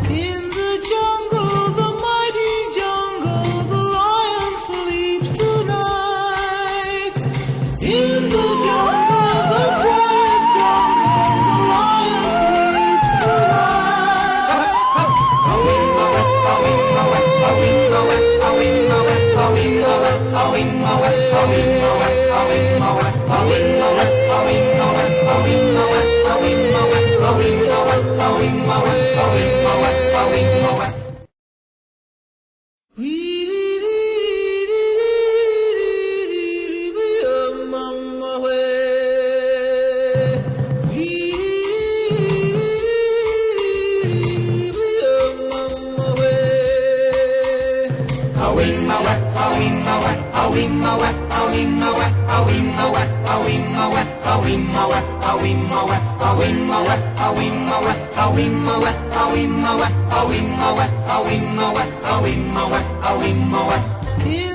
In the jungle, the mighty jungle, the lion sleeps tonight. In the jungle, the quiet jungle, the lion sleeps tonight. In